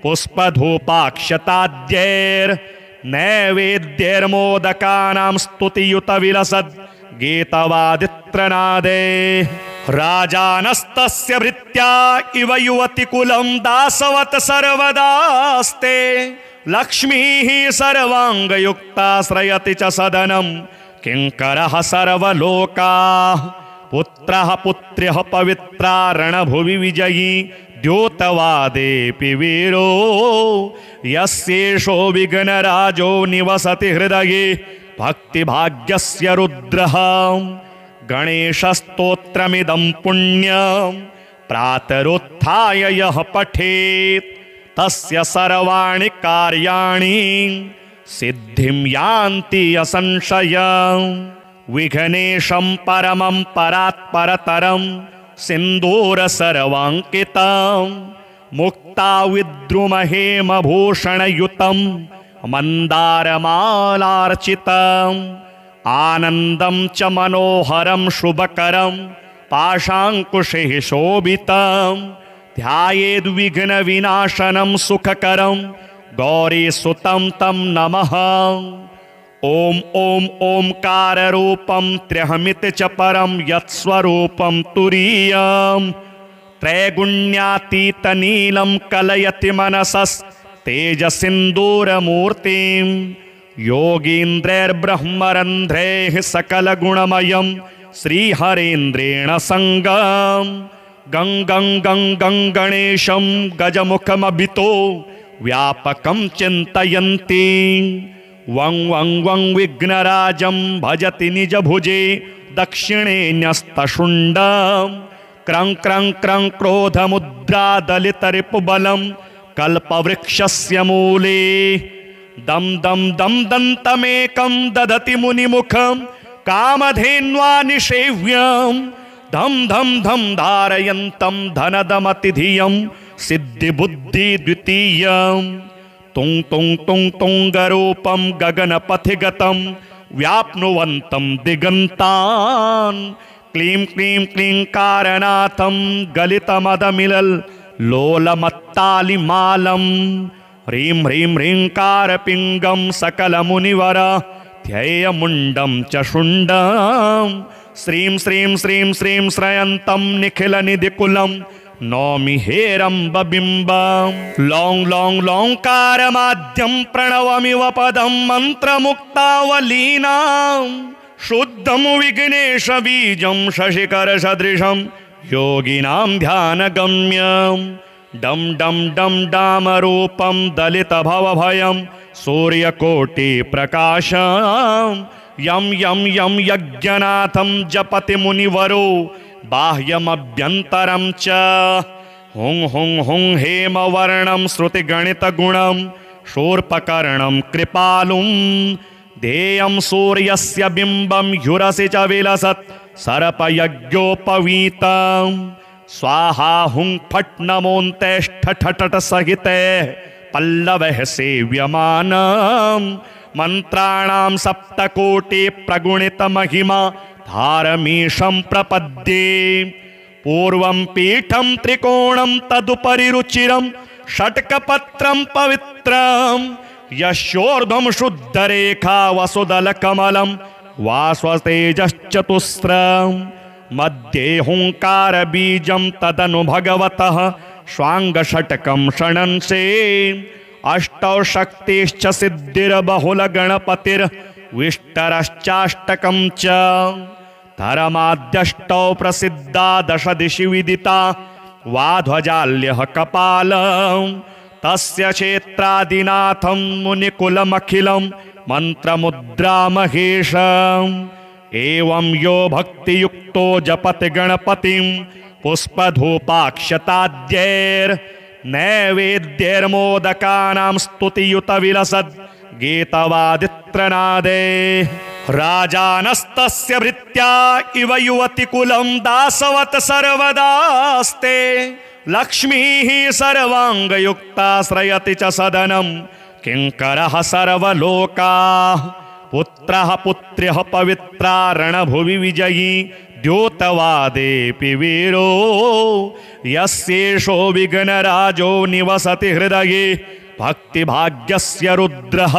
पुष्पधूपाक्षताद्यैर्नैवेद्यैर्मोदकानां स्तुतियुत विलसद् गीतवादित्रनादे राजानस्तस्य भृत्या इव युवतिकुलं दासवत् सर्वदास्ते लक्ष्मीः सर्वाङ्गयुक्ता श्रयति च सदनं किङ्करः सर्वलोकाः पुत्रः पुत्र्यः पवित्रा रणभुवि विजयी द्योतवादेऽपि वीरो यस्येषो विघ्नराजो निवसति हृदये भक्तिभाग्यस्य रुद्रः गणेशस्तोत्रमिदं पुण्यं प्रातरुत्थाय यः पठेत् तस्य सर्वाणि कार्याणि सिद्धिं यान्ति असंशयम् विघ्नेशं परमं परात्परतरं सिन्दूर सर्वाङ्कितं मुक्ताविद्रुमहेमभूषणयुतं मन्दारमालार्चितम् आनन्दं च मनोहरं शुभकरं पाशाङ्कुशैः शोभितं ध्यायेद्विघ्नविनाशनं सुखकरं गौरीसुतं तं नमः। ॐ ॐ ओंकाररूपं त्र्यहमिति च परं यत्स्वरूपं तुरीयं त्रैगुण्यातीतनीलं कलयति मनसस्तेजसिन्दूरमूर्तिं योगीन्द्रैर्ब्रह्मरन्ध्रैः सकलगुणमयं श्रीहरेन्द्रेण सङ्गं गं गं गं गं गणेशं गजमुखमभितो व्यापकं चिन्तयन्ति वं वं वं विघ्नराजं भजति निजभुजे दक्षिणे न्यस्तशुण्डं क्रं क्रं क्रं क्रोधमुद्रा दलितरिपुबलं कल्पवृक्षस्य मूले दम दम दम दन्तमेकं ददति मुनिमुखं कामधेन्वा निषेव्यं धम धम धम धारयन्तं धनदमतिधियं सिद्धिबुद्धि द्वितीयं तुंग तुंग तुंग तुंगरूपं गगनपथिगतं व्याप्नुवन्तं दिगन्तान् क्लीं क्लीं क्लींकारनाथं गलितमदमिलल लोलमत्तालिमालं ह्रीं ह्रीं ह्रींकारपिङ्गं सकलमुनिवर ध्येयमुण्डं च शुण्डं श्रीं श्रीं श्रीं श्रीं श्रयन्तं निखिलनिधिकुलं नौमि हेरम्बबिम्बं लौं लौं लौंकारमाद्यं प्रणवमिव पदं मन्त्रमुक्तावलीनां शुद्धं विघ्नेशबीजं शशिकरसदृशं योगिनां ध्यानगम्यं डम डम डम डामरूपं दलितभवभयं सूर्यकोटिप्रकाशं यं यं यं यज्ञनाथं जपति मुनिवरो बाह्यमभ्यन्तरं च हुं हुं हुं हेमवर्णं श्रुतिगणितगुणं शूर्पकर्णं कृपालुं ध्येयं सूर्यस्य बिम्बं ह्युरसि च विलसत् सर्पयज्ञोपवीतं स्वाहा हुं फट् नमोऽन्तेष्ठ सहिते पल्लवः सेव्यमानं मंत्राणां सप्तकोटि प्रगुणित महिमा धारमीशं प्रपद्ये पूर्वं पीठं त्रिकोणं तदुपरि रुचिरं षट्कपत्रं पवित्रं यस्योर्ध्वं शुद्धरेखा वसुदलकमलं वास्वतेजश्चतुस्रं मध्ये हुंकारबीजं तदनु भगवतः स्वांगषट्कं षणंसे अष्टौ शक्तिश्च सिद्धिर्बहुलगणपतिर्विष्टरश्चाष्टकं च धर्माद्यष्टौ प्रसिद्धा दश दिशि विदिता वाध्वजाल्यः कपालं तस्य क्षेत्रादिनाथं मुनिकुलमखिलं मन्त्रमुद्रामहेशम् एवं यो भक्तियुक्तो जपति गणपतिं पुष्पधूपाक्षताद्यैर्नैवेद्यैर्मोदकानां स्तुतियुत विलसद् गीतवादित्रनादे राजानस्तस्य भृत्या इव युवतिकुलं दासवत् सर्वदास्ते लक्ष्मीः सर्वाङ्गयुक्ता श्रयति च सदनं किङ्करः सर्वलोकाः पुत्रः पुत्र्यः पवित्रा रणभुवि विजयी द्योतवादेऽपि वीरो यस्येषो विघ्नराजो निवसति हृदये भक्तिभाग्यस्य रुद्रः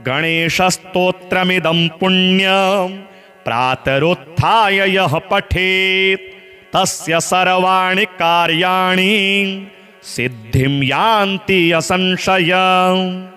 गणेशस्तोत्रमिदं पुण्यं प्रातरुत्थाय यः पठेत् तस्य सर्वाणि कार्याणि सिद्धिं यान्ति असंशयम्।